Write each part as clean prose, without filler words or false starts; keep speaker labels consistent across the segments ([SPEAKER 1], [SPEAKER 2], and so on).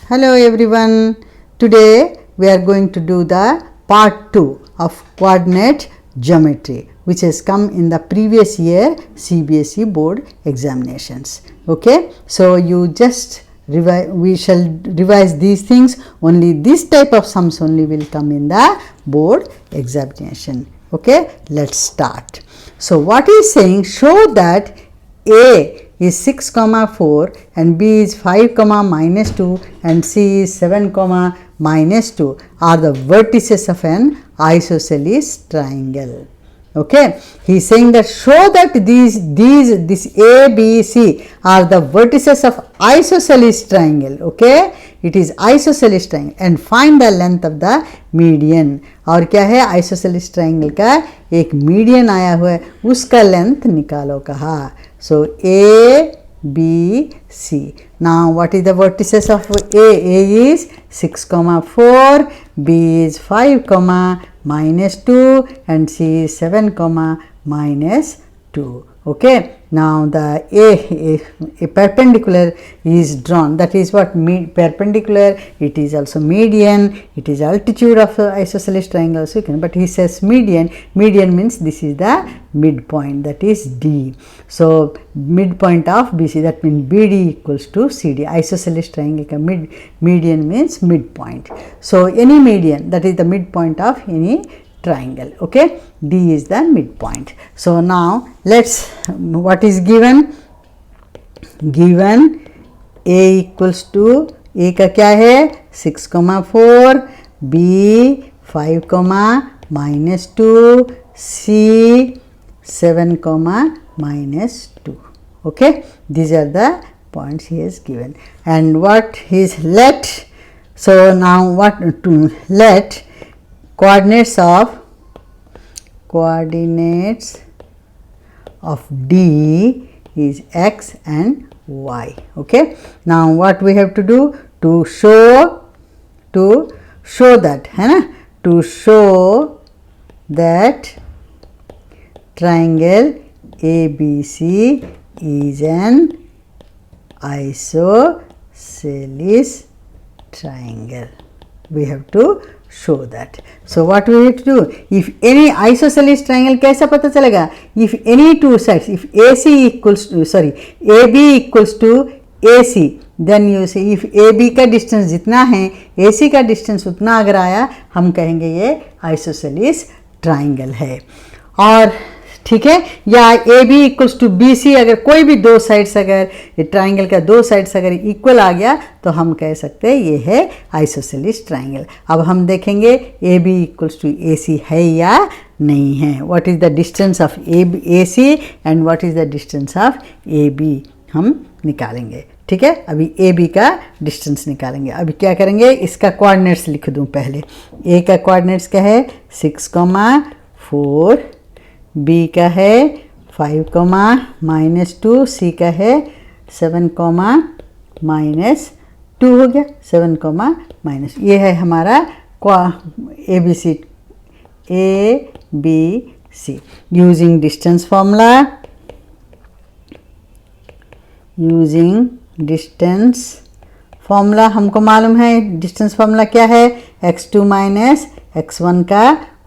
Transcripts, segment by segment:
[SPEAKER 1] Hello everyone. Today we are going to do the part 2 of coordinate geometry which has come in the previous year CBSE board examinations. Okay, so you just we shall revise these things. Only this type of sums only will come in the board examination. Okay, let's start. So what he is saying, show that A is 6 comma 4 and B is 5 comma minus 2 and C is 7 comma minus 2 are the vertices of an isosceles triangle. Okay, he is saying that show that this A, B, C are the vertices of isosceles triangle. Okay, it is isosceles triangle and find the length of the median. और क्या है, isosceles triangle का एक median आया हुआ है, उसका length निकालो कहा. So A, B, C. Now what is the vertices of A? A is 6 comma 4, B is 5 comma minus 2 and C is 7 comma minus 2. Okay, now the a perpendicular is drawn. That is what perpendicular. It is also median. It is altitude of isosceles triangle. So you can, but he says median. Median means this is the midpoint. That is D. So midpoint of BC. That means BD equals to CD. Isosceles triangle ka median means midpoint. So any median, that is the midpoint of any triangle. Okay, D is the midpoint. So now let's, what is given? Given A equals to, A का क्या है 6 comma 4, B 5 comma minus 2, C 7 comma minus 2. Okay, these are the points he has given. And what is let, so now what to let coordinates of D is X and Y. Okay, now what we have to do to show that, है ना, to show that triangle ABC is an isosceles triangle. We have to show that. So what we have to do, if any isosceles triangle कैसा पता चलेगा, if any two sides, if AC equals to, sorry, AB equals to AC, then you say if AB का distance जितना है AC का distance उतना अगर आया, हम कहेंगे ये isosceles triangle है. और ठीक है, या AB इक्वल्स टू BC, अगर कोई भी दो साइड्स, अगर ट्राइंगल का दो साइड्स अगर इक्वल आ गया तो हम कह सकते हैं ये है आइसोसेलिस ट्राइंगल. अब हम देखेंगे AB इक्वल्स टू AC है या नहीं है. What is the distance of AC and what is the distance of AB हम निकालेंगे. ठीक है, अभी AB का डिस्टेंस निकालेंगे. अभी क्या करेंगे, इसका कोऑर्डिनेट्स लिख दूं पहले. A का कोऑर्डिनेट्स क्या है 6 comma 4, B का है 5 comma minus 2, C का है 7 comma minus 2 हो गया, 7 comma minus. ये है हमारा ABC. Using distance formula, हमको मालूम है डिस्टेंस फार्मूला क्या है, x2 minus x1 का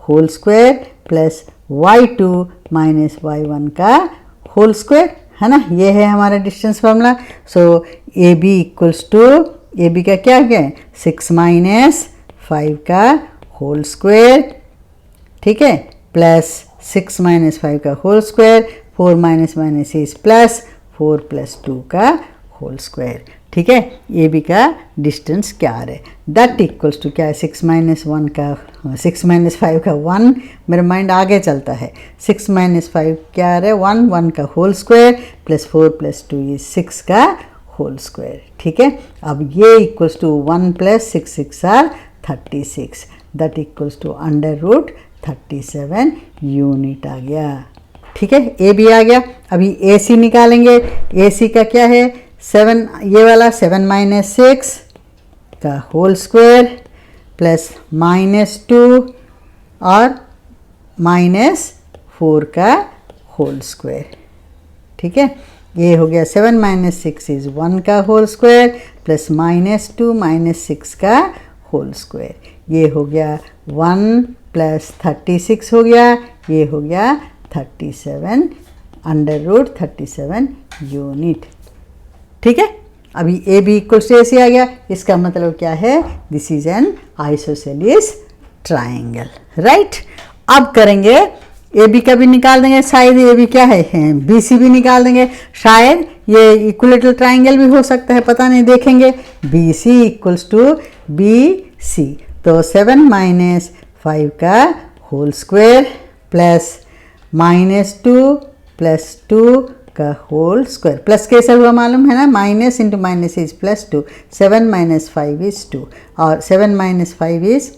[SPEAKER 1] whole square plus y2 minus y1 का होल स्क्वायर, है ना. ये है हमारा distance formula. So AB equals to, AB का क्या है 6 minus 5 का होल स्क्वायर, ठीक है, प्लस 6 minus 5 का whole square, 4 minus minus is plus 4 plus 2 का होल स्क्वायर. ठीक है, AB का डिस्टेंस क्या आ रहा है, दैट इक्वल्स टू क्या है 6 minus 1 का 6 minus 5 का 1. मेरा माइंड आगे चलता है. 6 minus 5 क्या आ रहा है 1 का whole square plus 4 plus 2 is 6 का होल स्क्वायर. ठीक है, अब ये equals to 1 plus 6 are 36, that equals to √37 unit आ गया. ठीक है, AB आ गया. अभी AC निकालेंगे. AC का क्या है 7, ये वाला 7 minus 6 का होल स्क्वायर प्लस -2 और -4 का होल स्क्वायर. ठीक है, ये हो गया 7 माइनस 6 इज 1 का होल स्क्वायर प्लस -2 माइनस 6 का होल स्क्वायर, ये हो गया 1 प्लस 36 हो गया, ये हो गया 37 √37 यूनिट। ठीक है, अभी A B equal to A सी आ गया, इसका मतलब क्या है, this is an isosceles triangle, right. अब करेंगे ए बी का भी निकाल देंगे, शायद ए बी क्या है, बी सी भी निकाल देंगे, शायद ये इक्विलेटरल ट्राइंगल भी हो सकता है, पता नहीं, देखेंगे। B C equals to B C, तो 7 माइनस 5 का होल स्क्वायर प्लस -2 प्लस 2 का होल स्क्वायर, प्लस कैसा हुआ मालूम है ना, minus into minus is +2, 7 minus 5 is 2, और 7 माइनस 5 इज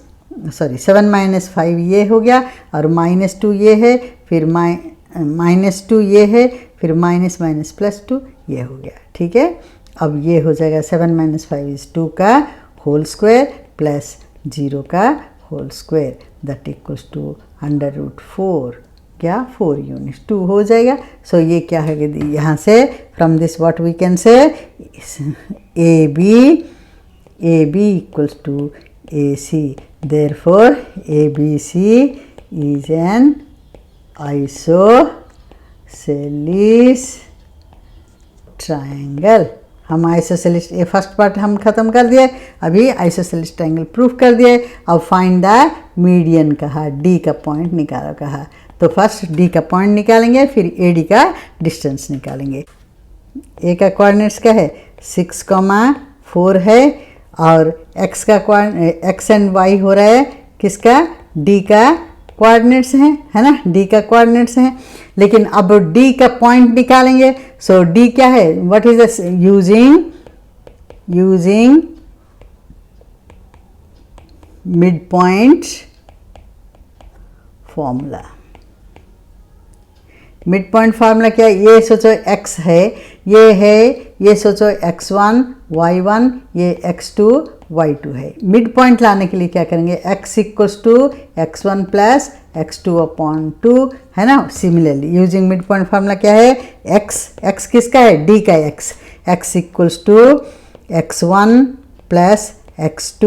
[SPEAKER 1] 7 माइनस 5 ये हो गया, और -2 ये है, फिर -2 ये है, फिर माइनस माइनस +2 ये हो गया। ठीक है, अब ये हो जाएगा 7 माइनस 5 इज 2 का होल स्क्वायर प्लस 0 का whole square, that equals to √4, क्या 4 यूनिट, 2 हो जाएगा। सो ये क्या है, यहाँ से from this what we can say, A B equals to A C, therefore ABC is an isosceles triangle। हम आइसोसेलिस, ये फर्स्ट पार्ट हम खत्म कर दिए, अभी आइसोसेलिस ट्रायंगल प्रूफ कर दिए। अब फाइंड द मीडियन कहा, डी का पॉइंट निकालो कहा, तो फर्स्ट डी का पॉइंट निकालेंगे, फिर ए डी का डिस्टेंस निकालेंगे। ए का कोऑर्डिनेट्स क्या है, 6,4 है, और x का x एंड y हो रहा है किसका, d का कोऑर्डिनेट्स है ना, d का कोऑर्डिनेट्स हैं, लेकिन अब d का पॉइंट निकालेंगे। सो d क्या है, what is this, using mid point formula. Mid point formula क्या है, ये सोचो x है, ये है, ये सोचो x1 y1, ये x2 y2 है। मिड पॉइंट लाने के लिए क्या करेंगे, x equals to x1 plus x2 upon 2 है ना। Similarly using mid point formula क्या है, x किसका है, d का x equals to x1 plus x2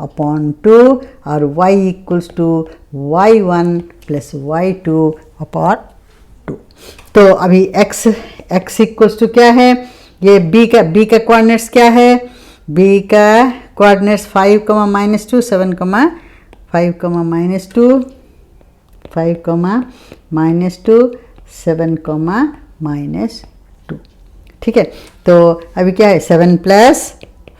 [SPEAKER 1] upon 2, और y equals to y1 plus y2 upon 2। तो अभी x इक्वल्स टू क्या है, ये b का कोऑर्डिनेट्स क्या है, b का कोऑर्डिनेट्स 5, -2, 7, 5, -2, 5, -2, 7, -2। ठीक है, तो अभी क्या है, 7 plus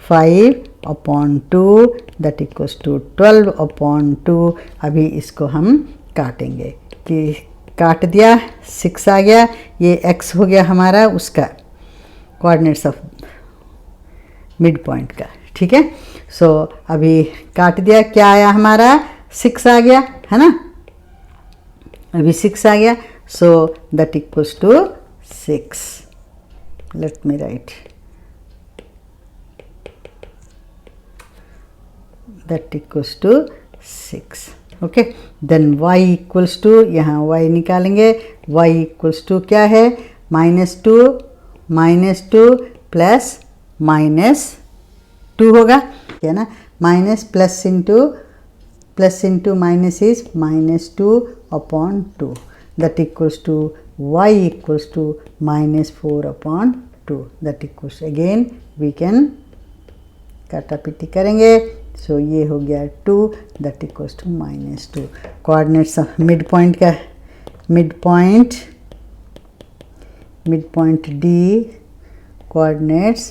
[SPEAKER 1] 5 upon 2 that equals to 12 upon 2। अभी इसको हम काटेंगे, कि काट दिया, 6 आ गया, ये x हो गया हमारा उसका कोऑर्डिनेट्स ऑफ मिड पॉइंट का। ठीक है, सो अभी काट दिया, क्या आया हमारा, 6 आ गया है ना, अभी 6 आ गया, so that equals to 6। Let me write, that equals to 6। Okay, then y equals to, यहाँ y निकालेंगे, y इक्वल्स टू क्या है, -2 प्लस -2 होगा, है ना, minus plus into minus is -2 upon 2, that equals to y equals to -4 upon 2, that equals, again we can काटापीटी करेंगे। So ये हो गया 2, that equals to -2। Coordinates mid point का, मिड पॉइंट D कोऑर्डिनेट्स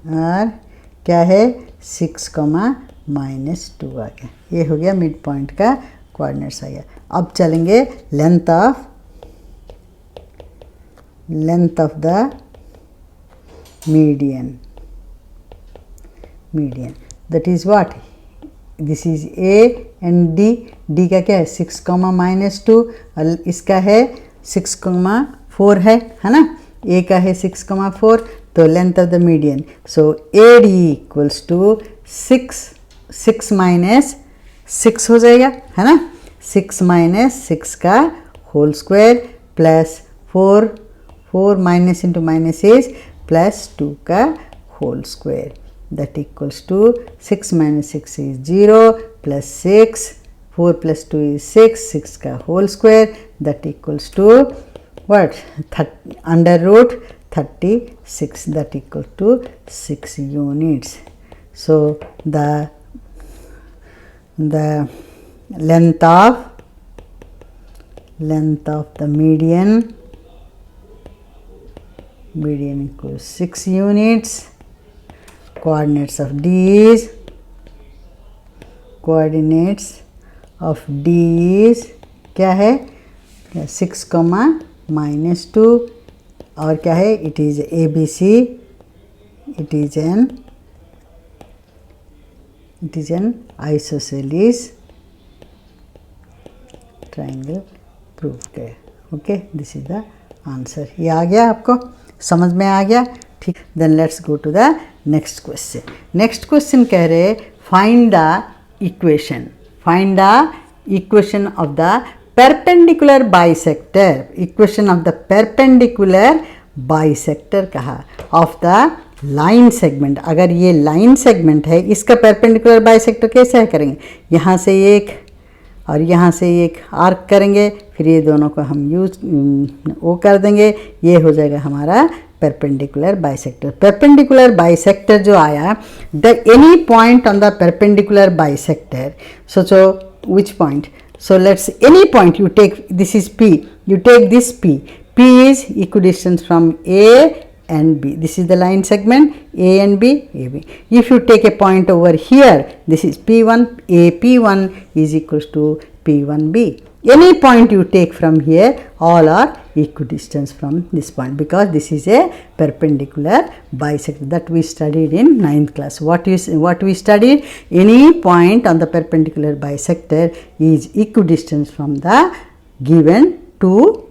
[SPEAKER 1] और क्या है, 6, -2 आ गया, ये हो गया मिड पॉइंट का कोऑर्डिनेट्स आ गया। अब चलेंगे length of the median, that is what, this is A and D का क्या है, 6, -2, और इसका है 6,4 है ना, A का है 6,4, तो length of the median, so AD equals to 6 minus 6 हो जाएगा है ना, 6 - 6 का whole square plus 4 minus into minus is plus 2 का whole square that equals to 6 minus 6 is 0 plus 6 4 plus 2 is 6 का whole square that equals to what under root 36 that equal to 6 units. So the length of the median equals 6 units. Coordinates of D is क्या है 6 comma minus 2 और क्या है it is ABC, it is an isosceles triangle proved है. Okay this is the answer. ये आ गया आपको समझ में आ गया ठीक. Then let's go to the next question. Next question कह रहे find the equation of the perpendicular bisector. Equation of the perpendicular bisector कहा of the line segment. अगर ये line segment है इसका perpendicular bisector कैसे है करेंगे यहाँ से एक और यहाँ से एक आर्क करेंगे फिर ये दोनों को हम यूज वो कर देंगे ये हो जाएगा हमारा perpendicular bisector. Perpendicular bisector जो आया the any point on the perpendicular bisector so which point. So let's any point you take, this is P, you take this P is equidistant from A and B. This is the line segment A and B, AB. If you take a point over here, this is P1, AP1 is equals to P1B. Any point you take from here, all are equidistant from this point because this is a perpendicular bisector that we studied in 9th class. What we studied? Any point on the perpendicular bisector is equidistant from the given two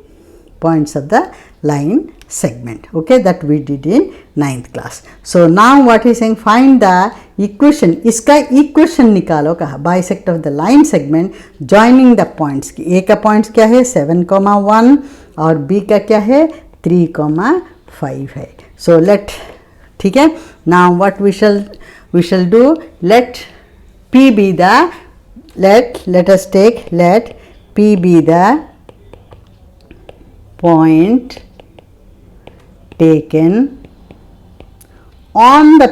[SPEAKER 1] points of the line segment. Okay, that we did in 9th class. So now what is saying? Find the equation. इसका equation निकालो कहा bisect of the line segment joining the points. A का points क्या है 7,1 और B का क्या है 3,5 है. So ठीक है. Now what we shall do? Let P be the let us take let P be the point taken on the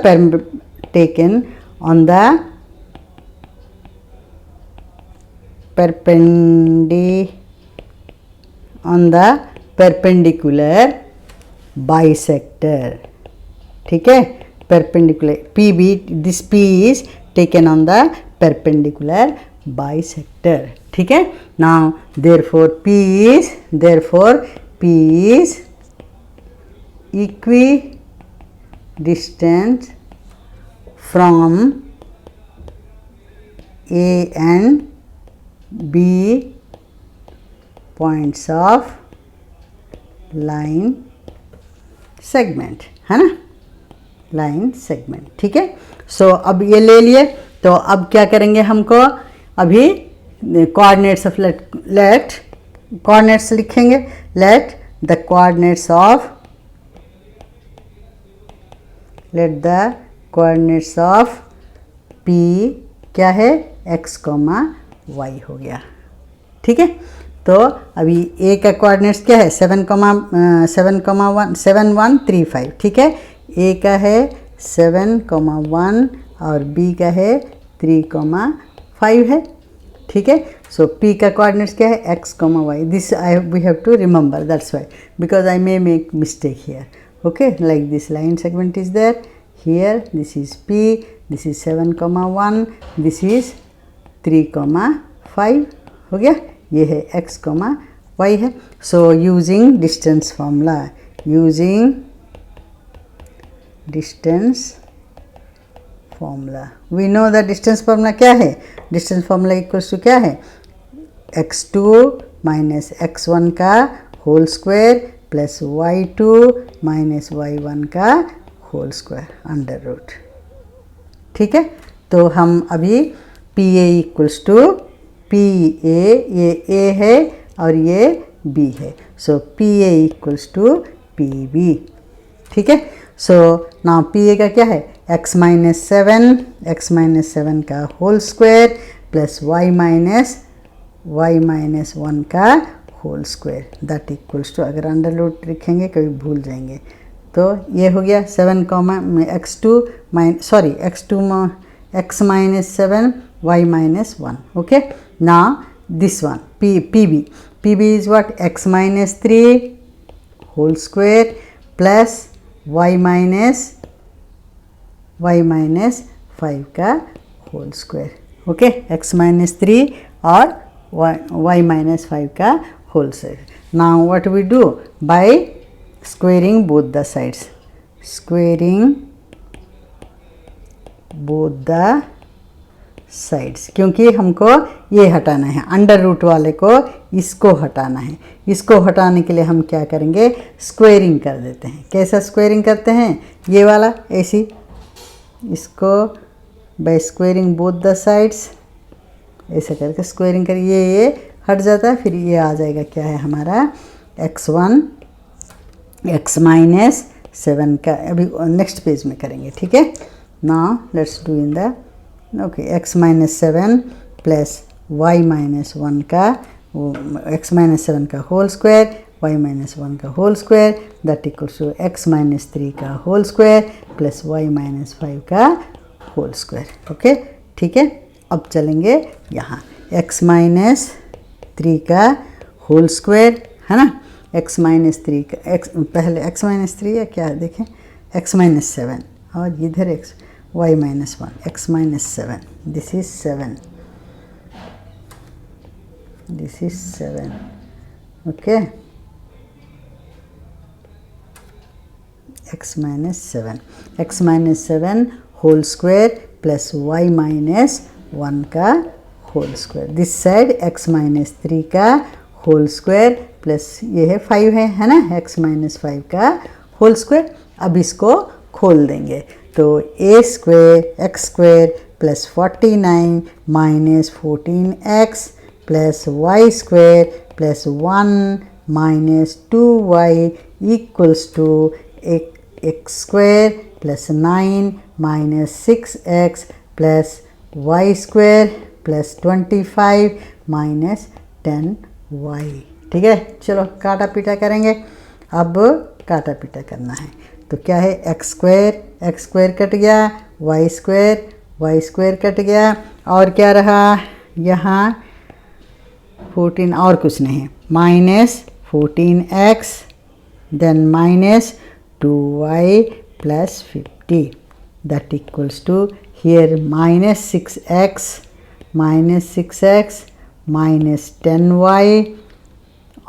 [SPEAKER 1] perpendicular bisector. ठीक है perpendicular PB this P is taken on the perpendicular bisector. ठीक है. Now therefore P is equidistant from A and B points of line segment है ना line segment. ठीक है. सो अब ये ले लिए तो अब क्या करेंगे हमको अभी coordinates of let coordinates लिखेंगे. let the coordinates of P क्या है x, y हो गया. ठीक है. तो अभी A का कोऑर्डिनेट्स क्या है 7,135. ठीक है. A का है 7,1 और B का है 3,5 है. ठीक है. सो P का कोऑर्डिनेट्स क्या है x, y. This we have to remember. That's why because I may make mistake here. Okay, like this line segment is there. Here this is P, this is 7,1, this is 3,5 हो गया. ये है x, y है. So using distance formula we know the distance formula क्या है. distance formula equals to क्या है x2 minus x1 का whole square plus y2 minus y1 का होल स्क्वायर अंडर रूट. ठीक है. तो हम अभी PA इक्वल्स टू PA ये A है और ये बी है, so P A equals to P B. ठीक है, सो नाउ पी ए का क्या है, x माइनस 7 का whole square plus y minus 1 का whole square that equals to, अगर अंडर रूट लिखेंगे कभी भूल जाएंगे, तो ये हो गया 7 x minus 7 y minus 1। Okay, now this one pb is what, x minus 3 whole square plus y minus 5 का whole square. Okay, x minus 3 और y माइनस 5 का whole square. Now what we do, by squaring both the sides, क्योंकि हमको ये हटाना है, under root वाले को इसको हटाना है। इसको हटाने के लिए हम क्या करेंगे, स्क्वेयरिंग कर देते हैं। कैसा स्क्वेयरिंग करते हैं, ये वाला ऐसी, इसको by squaring both the sides ऐसे करके स्क्वेयरिंग करिए, ये हट जाता है, फिर ये आ जाएगा क्या है हमारा x माइनस 7 का, अभी नेक्स्ट पेज में करेंगे। ठीक है, now let's do in the okay, x minus 7 plus y minus 1 का, x माइनस 7 का होल स्क्वायर, y माइनस 1 का whole square that equals to x minus 3 का whole square plus y minus 5 का whole square. Okay, ठीक है, अब चलेंगे यहाँ x माइनस 3 का होल स्क्वायर है ना, x माइनस 3 का पहले x माइनस 3 या क्या है देखें, x माइनस 7 और इधर y minus 1, x minus 7, this is 7, okay, x minus 7 whole square plus y minus 1 का whole square, this side x minus 3 का होल स्क्वायर प्लस ये है 5 है ना, x माइनस 5 का होल स्क्वायर। अब इसको खोल देंगे, तो a square x square plus 49 minus 14x plus y square plus 1 minus 2y equals to x square plus 9 minus 6x plus y square plus 25 minus 10y। ठीक है, चलो काटा पीटा करेंगे। अब काटा पीटा करना है, तो क्या है, x स्क्वायर कट गया, y स्क्वायर कट गया, और क्या रहा यहाँ 14 और कुछ नहीं, minus 14x then minus 2y plus 50 that equals to here minus 6x minus 10y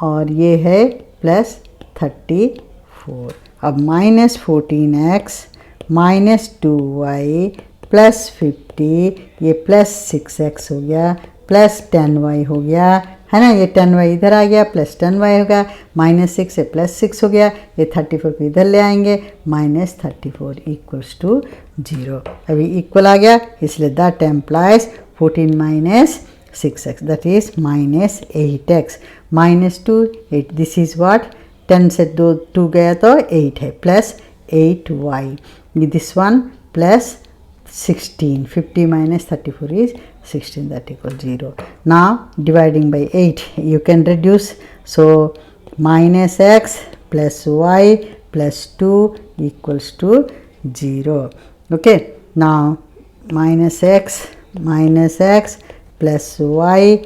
[SPEAKER 1] और ये है प्लस 34। अब minus 14x minus 2y plus 50, ये प्लस 6x हो गया प्लस 10y हो गया है ना, ये 10y इधर आ गया प्लस 10y होगा, माइनस 6 से प्लस 6 हो गया, ये 34 को इधर ले आएंगे, माइनस 34 इक्वल्स टू 0। अभी इक्वल आ गया, इसलिए that employees 14 minus 6x that is minus 8x minus 2 8, this is what, 10 से 2 गया तो 8 है plus 8y, this one plus 16, 50 minus 34 is 16 that equals 0. Now dividing by 8 you can reduce, so minus x plus y plus 2 equals to 0. Okay, now minus x plus y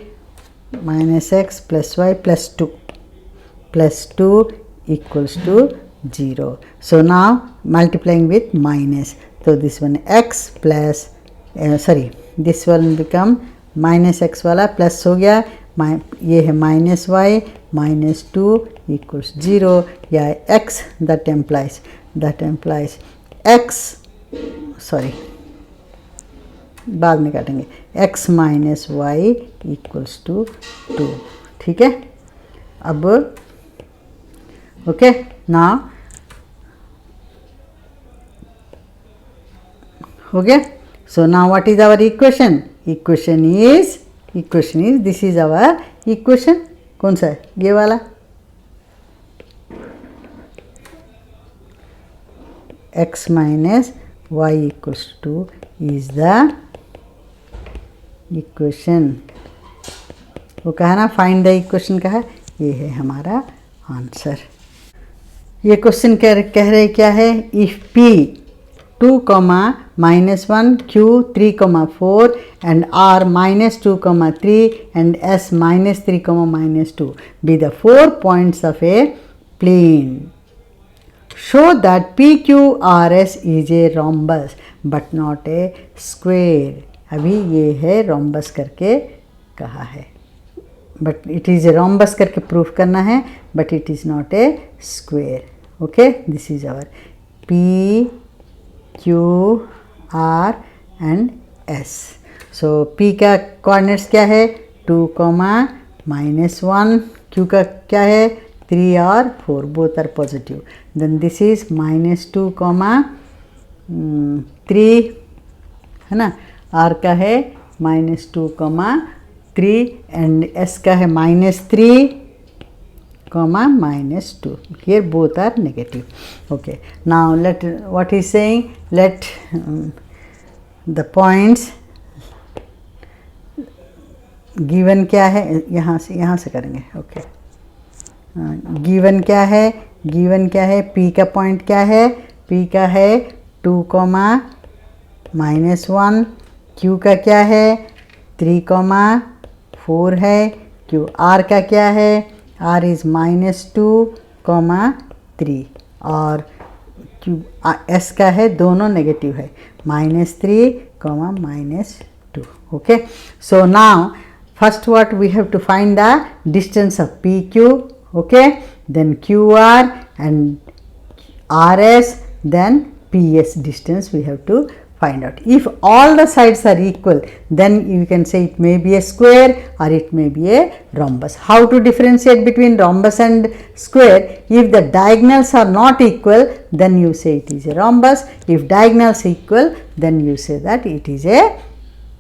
[SPEAKER 1] plus 2 equals to 0. So now multiplying with minus, so this one x plus this one become minus x वाला plus हो गया, ये है minus y minus 2 equals 0, या x that implies x बाद में काटेंगे, x minus y equals to 2। ठीक है, अब ओके, नाउ हो गया। So now what is our equation? Equation is this is our equation, कौन सा है, ये वाला x minus y equals to 2 is the equation. वो कहा ना फाइंड द इक्वेशन कहा, ये है हमारा आंसर. ये क्वेश्चन कह रहे क्या है, if p 2, -1, q 3, 4 and r -2, 3 and s -3, -2 be the 4 points of a plane. Show that PQRS is a rhombus but not a square. अभी ये है rhombus करके कहा है, but it is a rhombus करके प्रूफ करना है, but it is not a square. Okay, this is our P, Q, R and S. So P का coordinates क्या है 2, -1, Q का क्या है 3 और 4, both are positive. Then this is -2, 3 है ना, R का है -2, 3 and S का है -3, -2. Here both are negative. Okay, now let what is saying, let the points given क्या है, यहाँ से करेंगे. ओके, गिवन क्या है, गिवन क्या है, P का पॉइंट क्या है, P का है 2, -1, Q का क्या है 3, 4 है, Q R का क्या है, R is -2, 3 और Q S का है, दोनों नेगेटिव है -3, -2. Okay, so now first what we have to find the distance of PQ. Okay, then QR and RS, then PS distance we have to find out. If all the sides are equal, then you can say it may be a square or it may be a rhombus. How to differentiate between rhombus and square? If the diagonals are not equal, then you say it is a rhombus. If diagonals equal, then you say that it is a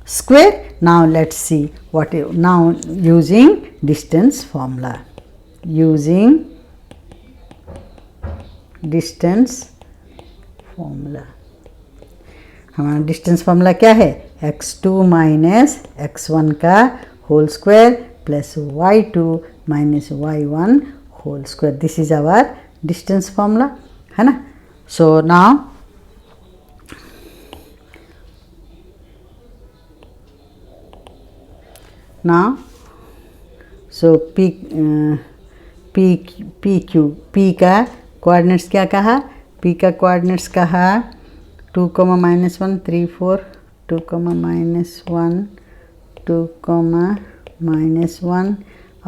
[SPEAKER 1] square. Now let's see what now using distance formula. Using distance formula, हमारा distance formula क्या है, x2 minus x1 का whole square plus y2 minus y1 whole square. This is our distance formula, है ना. So now so P का coordinates क्या कहा, P का कोऑर्डिनेट्स कहा 2, -1, 3, 4, 2, -1, 2, -1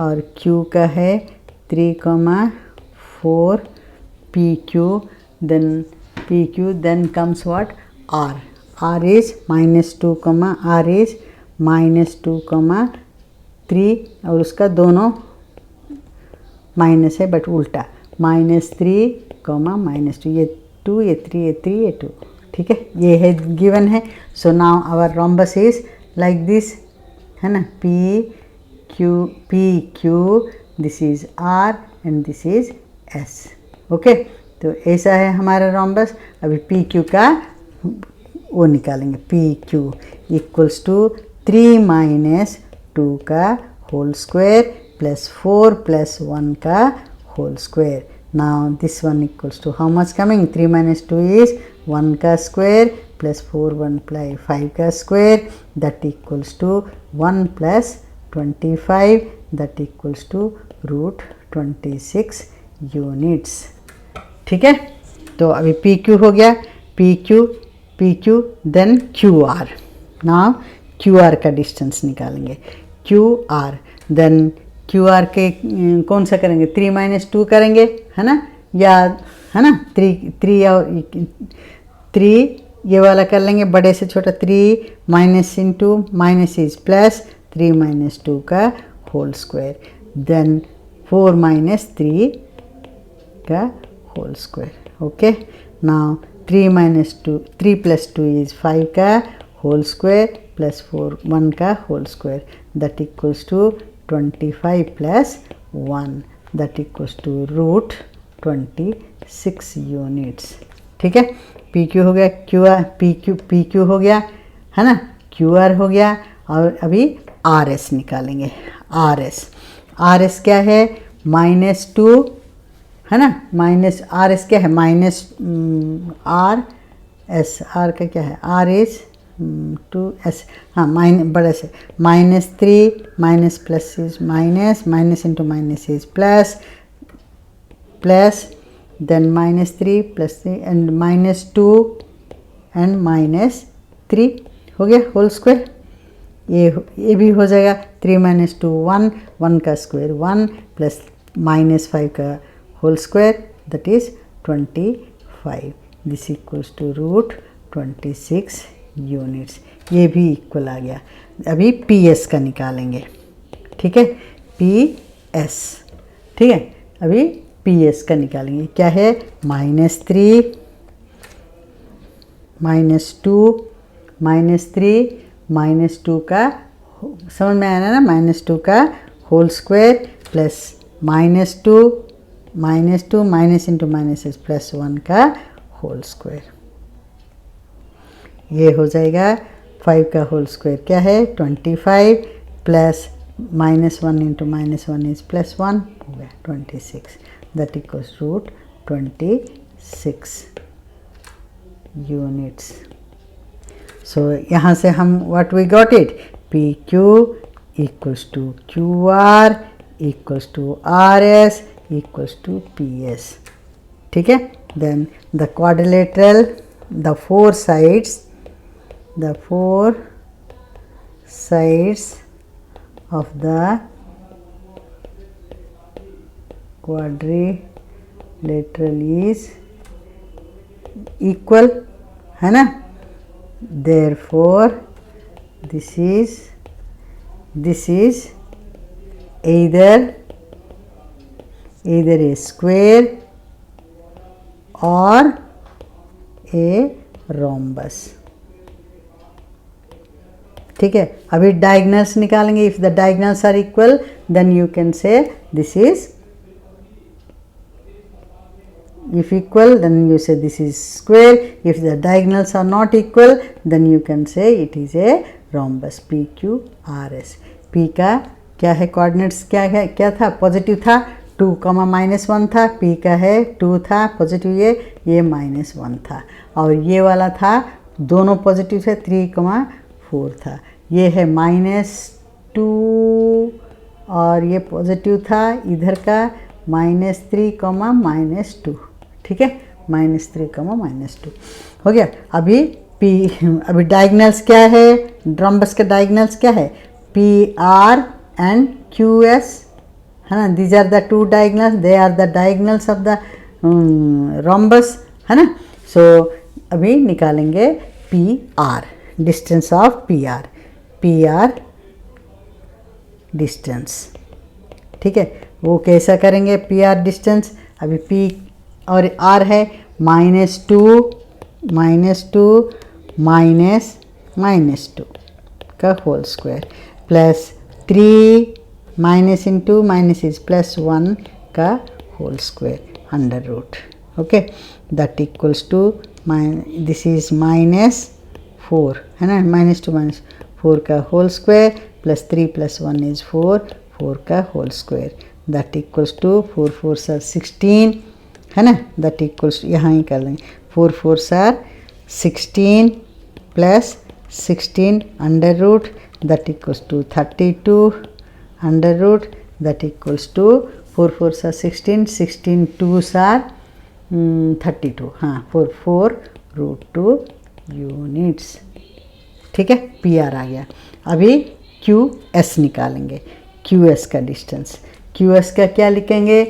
[SPEAKER 1] और Q का है 3, 4 PQ, then comes what, R. R is -2, R is -2, 3 और उसका दोनों माइनस है बट उल्टा -3, -2, ये 2, ये 3, ये 3, ये 2. ठीक है, ये है गिवन है. So now our rhombus is like this, है ना, P Q, this is R and this is S. Okay, तो ऐसा है हमारा रोम्बस. अभी P Q का वो निकालेंगे. P Q इक्वल्स टू 3 - 2 का होल स्क्वायर प्लस 4 + 1 का whole square. Now this one equals to how much coming, 3 - 2 is 1 का स्क्वायर प्लस 4 1 5 का square, that equals to 1 + 25, that equals to √26 units. ठीक है, तो अभी PQ हो गया, PQ then QR. Now QR का डिस्टेंस निकालेंगे. QR देन QR के कौन सा करेंगे, 3 - 2 करेंगे, है ना, या है ना 3 और 3 ये वाला कर लेंगे, बड़े से छोटा 3 minus into minus is plus 3 - 2 का होल स्क्वायर, देन 4 - 3 का whole square. Okay, now 3 + 2 is 5 का होल स्क्वायर प्लस 4 1 का whole square, that equals to 25 + 1, that equals to √26 units. ठीक है, पी क्यू हो गया, क्यू आर पी क्यू हो गया, है ना, क्यू आर हो गया। और अभी आर एस निकालेंगे। आर एस क्या है, -2, है ना, माइनस आर एस क्या है, माइनस आर एस, आर का क्या है, आर इज 2s, हाँ बड़ा से -3 minus plus is minus, minus into minus is plus, plus then -3 + 3 and -2 and -3 हो गया होल स्क्वायर। ये भी हो जाएगा, 3 - 2 1, 1 का स्क्वायर 1 प्लस -5 का whole square that is 25। This equals to √26 units. ये भी इक्वल आ गया। अभी पी एस का निकालेंगे, ठीक है, पी एस, ठीक है, अभी पी एस का निकालेंगे। क्या है, -3 -2 -3 -2 का, समझ में आया ना, -2 का whole square plus -2 minus into minus is +1 का होल स्क्वायर। ये हो जाएगा 5 का होल स्क्वायर क्या है, 25 प्लस -1 इंटू -1 इज +1 हो गया 26, दैट इक्वल्स √26 यूनिट्स। सो यहाँ से हम what we got it, P Q equals to Q R equals to R S equals to P S, ठीक है। Then the quadrilateral, the four sides of the quadrilateral is equal, है ना, therefore this is either a square or a rhombus, ठीक है। अभी diagonals निकालेंगे। If the diagonals are equal then you can say this is, if equal then you say this is square, if the diagonals are not equal then you can say it is a rhombus, p q r s। p का क्या है, coordinates क्या है, क्या था, positive था, 2, -1 था, p का है 2 था पॉजिटिव, ये -1 था, और ये वाला था दोनों पॉजिटिव थे, 3, 4 था, ये है -2 और ये पॉजिटिव था इधर का -3, -2, ठीक है, -3, -2 हो गया। अभी डायगनल्स क्या है, ड्रम्बस का डायगनल्स क्या है, P R and Q S, है ना, these are the 2 diagonals, they are the diagonals of the rhombus, है ना। सो अभी निकालेंगे P R, distance of P R distance, ठीक है। वो कैसा करेंगे पी आर डिस्टेंस, अभी पी और आर है -2 -2 का whole square plus 3 minus into minus is +1 का whole square under root, okay, that equals to this is -4, है ना, -2 -4 का होल स्क्वायर प्लस 3 + 1 इज 4 का whole square, that equals to 4 4 16, है ना, दैट इक्वल्स यहाँ ही कर लेंगे, 4 4 16 plus 16 under root that equals to 32 under root that equals to 4 4 16 16 2 32, हाँ 4 √2 यूनिट्स, ठीक है। पी आर आ गया। अभी क्यू एस निकालेंगे, क्यू एस का डिस्टेंस, क्यू एस का क्या लिखेंगे,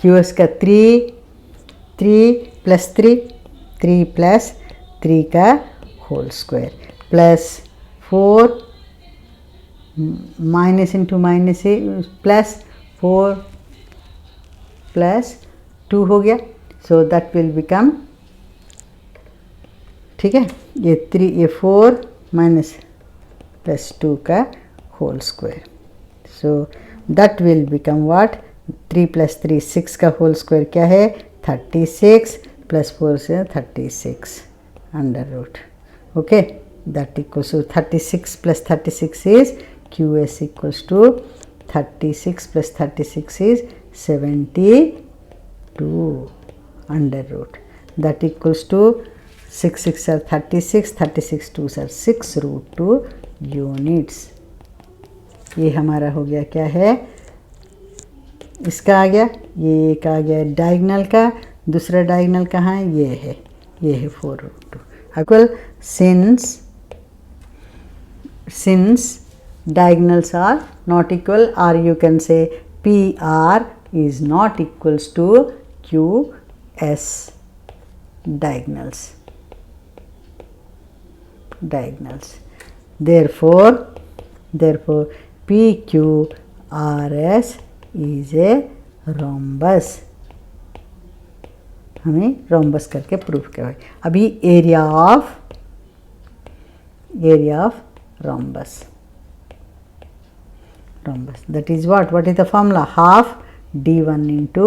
[SPEAKER 1] क्यू एस का 3 + 3 का whole square plus 4 minus into minus +4 + 2 हो गया, सो दैट विल बिकम, ठीक है, ये 4 माइनस +2 का whole square, so that will become what, 3 + 3 6 का होल स्क्वायर क्या है 36 प्लस 4 से 36 under root. Okay, that equals to 36 plus 36 is QS equals to 36 plus 36 is 72 under root. That equals to 6 6 are 36, 36 2s are 6 root 2 units. ये हमारा हो गया क्या है, इसका आ गया, ये एक आ गया डायगनल का, दूसरा डायगनल कहाँ है, ये है 4 root 2. Equal since diagonals are not equal, or you can say PR is not equals to QS diagonals. Therefore PQRS is a rhombus. हमें रोम्बस करके प्रूफ किया है. अभी area of rhombus, that is what is the formula, half d1 into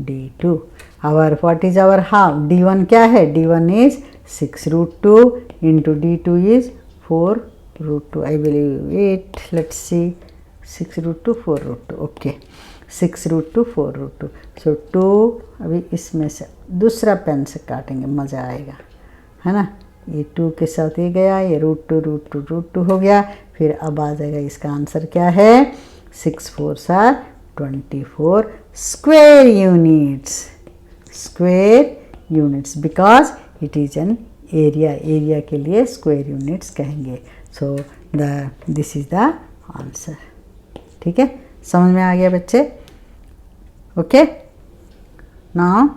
[SPEAKER 1] d2. our what is our half, d1 क्या है, d1 is 6 root 2 into d2 is 4 root 2. I believe it, let's see, 6 root 2 4 root 2. okay, 6 root 2 4 root 2. so 2 अभी इसमें से दूसरा pen से काटेंगे, मज़ा आएगा, है ना. ये 2 के साथ ये गया, ये रूट टू हो गया. फिर अब आ जाएगा, इसका आंसर क्या है, 6 4s are 24 square units because it is an area के लिए square units कहेंगे. so this is the answer. ठीक है, समझ में आ गया बच्चे. okay, now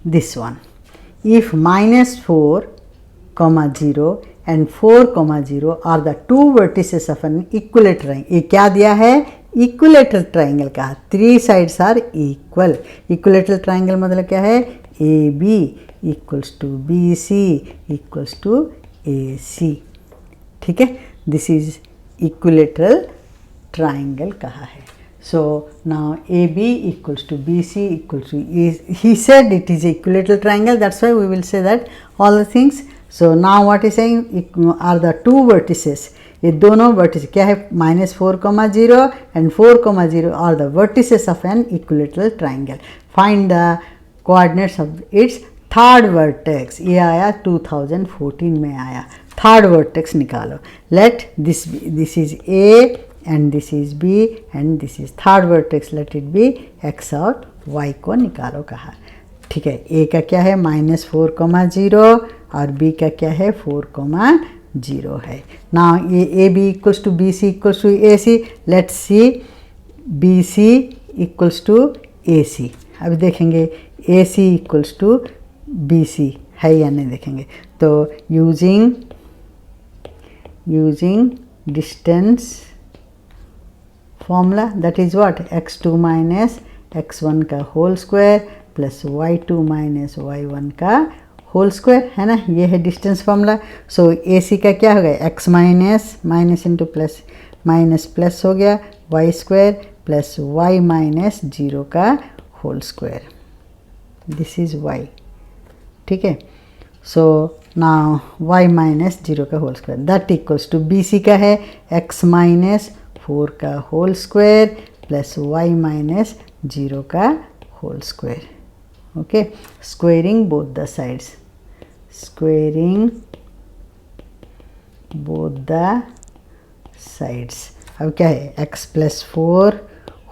[SPEAKER 1] this one, if -4, 0 and 4, 0 are the two vertices of an equilateral. ये क्या दिया है, इक्विलेटरल ट्राइंगल का, 3 sides are equal. Equilateral triangle मतलब क्या है, AB equals to BC equals to AC. ठीक है, दिस इज इक्विलेटरल ट्राइंगल कहा है. so now AB equals to BC equals to he said it is equilateral triangle, that's why we will say that all the things. so now what is saying are the two vertices. ये दोनों vertices क्या है, -4, 0 and 4, 0 are the vertices of an equilateral triangle. find the coordinates of its third vertex. ये आया 2014 में आया, third vertex निकालो. let this is A and this is B and this is third vertex, let it be x और y को निकालो कहा. ठीक है, A का क्या है, -4, 0 और B का क्या है, 4, 0 है. now AB equals to BC equals to AC. let's see BC equals to AC. अब देखेंगे AC equals to BC है या नहीं देखेंगे. तो using distance formula, that is what, x2 minus x1 का whole square plus y2 minus y1 का whole square, है ना. ये है डिस्टेंस फार्मूला. सो AC का क्या हो गया, x minus into plus minus plus हो गया, y square plus y minus 0 का whole square, this is y. ठीक है, सो नाउ y माइनस 0 का whole square, that equals to BC का है x माइनस 4 का whole square plus y minus 0 का whole square. Okay, squaring both the sides, अब क्या है, x plus 4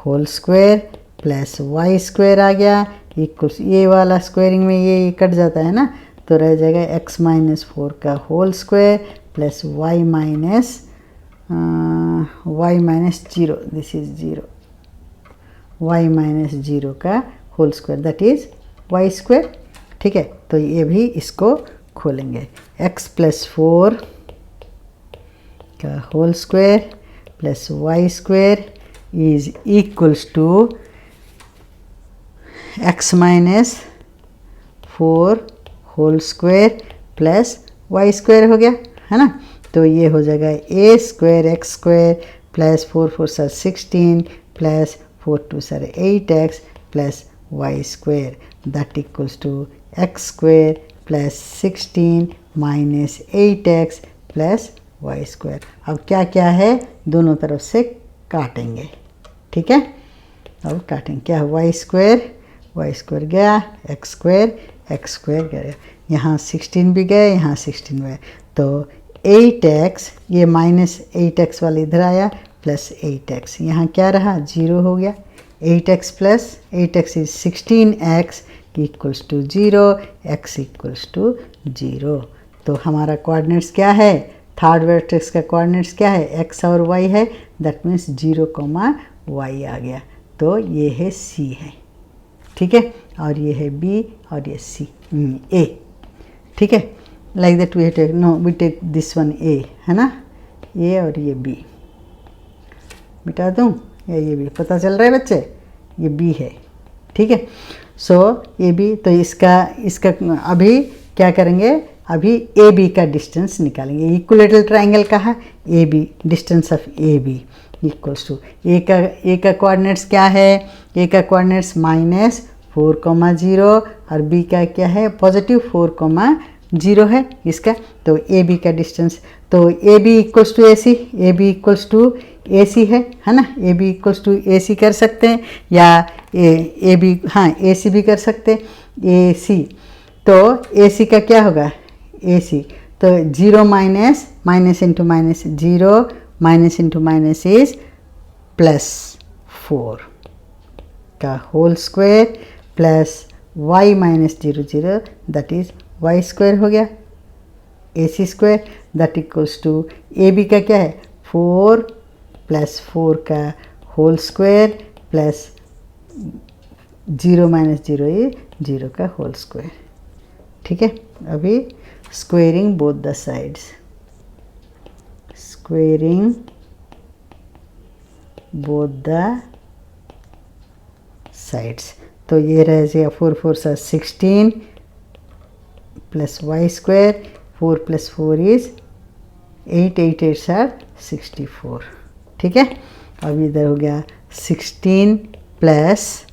[SPEAKER 1] whole square plus y square आ गया इक्वल्स, ये वाला स्क्वेयरिंग में ये कट जाता है ना, तो रह जाएगा x माइनस 4 का whole square plus y minus 0, this is 0, y minus 0 का whole square, that is y square. ठीक है, तो ये भी इसको खोलेंगे, x प्लस 4 का whole square plus y square is equals to x minus 4 whole square plus y square हो गया, है ना. तो ये हो जाएगा a square x square plus 4 4 16 plus 4 2 8x plus y square. that equals to x square plus 16 minus 8x plus y square. अब क्या क्या है, दोनों तरफ से काटेंगे, ठीक है. अब काटेंगे, क्या है y स्क्वायर गया, x स्क्वायर गया, यहाँ 16 भी गए, यहाँ 16 गए, तो 8x, ये माइनस 8x वाला इधर आया, प्लस 8x, यहाँ क्या रहा, 0 हो गया. 8x plus 8x is 16x equals to 0, x equals to 0. तो हमारा कोऑर्डिनेट्स क्या है, थर्ड वर्टेक्स का कोऑर्डिनेट्स क्या है, x और y है, दैट मीन्स 0, y आ गया. तो ये है C है, ठीक है, और ये है B और ये C, A, ठीक है. Like that we take, no we take this one A, है ना, A और ये B. मिटा दूँ या ये B, पता चल रहा है बच्चे, ये B है, ठीक है. सो ये B, तो इसका अभी क्या करेंगे, अभी ए बी का डिस्टेंस निकालेंगे. इक्विलेटरल ट्राइंगल का है, A B, distance of A B equals to A का कोऑर्डिनेट्स क्या है, ए का कोऑर्डिनेट्स -4,0 और बी का क्या है, पॉजिटिव 4,0 है इसका. तो ए बी का डिस्टेंस, तो A B equals to A C, A B equals to A C है ना, A B equals to A C कर सकते हैं, या ए बी, हाँ ए सी भी कर सकते हैं, ए सी. तो ए सी का क्या होगा, ए सी, तो 0 minus into minus 0 minus into minus is +4 का whole square plus y minus 0 that is y square हो गया, A C square that equals to A B का क्या है, 4 प्लस 4 का whole square plus 0 minus 0 is 0 का whole square, ठीक है. अभी squaring both the sides, squaring both the sides. तो ये रह जाएगा 4 4 16 plus y square, 4 plus 4 is 8 8 8 64, ठीक है. अब इधर हो गया 16 plus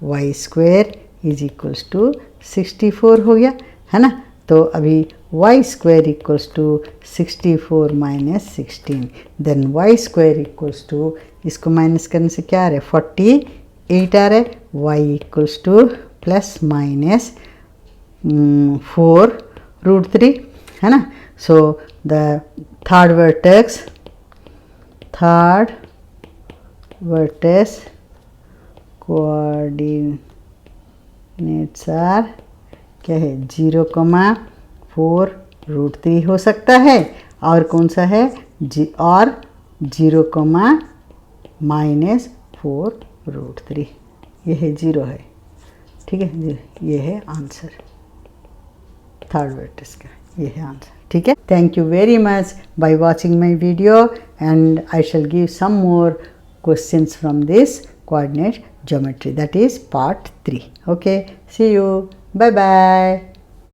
[SPEAKER 1] y square is equals to 64 हो गया, है ना. तो अभी y square equals to 64 minus 16, then y square equals to, इसको माइनस करने से क्या आ रहा है, 48 आ रहा है, y equals to plus minus 4√3, है ना. So the third vertex coordinates are क्या है, 0,4√3 हो सकता है, और कौन सा है, और 0,-4√3, ये है 0 है, ठीक है. ये है आंसर थर्ड वर्टेक्स का, ये है आंसर, ठीक है. Thank you very much by watching my video, and I shall give some more questions from this coordinate geometry, that is part 3. Okay, see you, bye bye.